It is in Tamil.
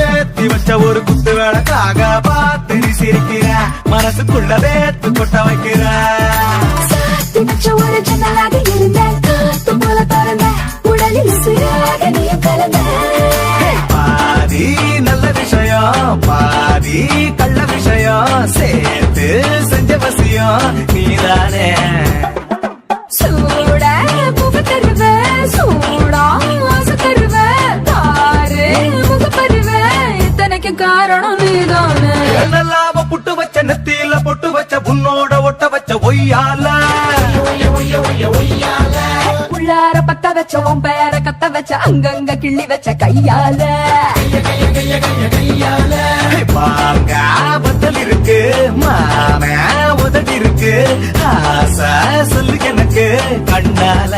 ஏத்தி வச்ச ஒரு குத்து விளக்காக பார்த்து நீ சிரிக்கிற மனசுக்குள்ள வேத்து கொட்ட வைக்கிற சாத்தி வச்ச ஒரு ஜன்னலாக இருந்தேன் காத்து போல திறந்த உடலில் உசிராக நீயும் கலந்த பாதி நல்ல விஷயம் பாதி கள்ள விஷயம் சேர்த்து செஞ்ச வசியம் நீதானே சூட புக தருவ சூடா ஆசை தருவ தாரு முக பருவ இத்தனைக்கு காரணம் நீதானே என்னெல்லாம புட்டு வச்ச நெத்தியில பொட்டு வச்ச புண்ணோட ஒட்ட வச்ச ஒய்யால உள்ளார பத்த வச்ச உன் பேர கத்த வச்ச அங்கங்க கிள்ளி வச்ச கையால பாங்க பத்தல் இருக்கு மாம உதடி இருக்கு ஆசை சொல்லு எனக்கு கண்ணால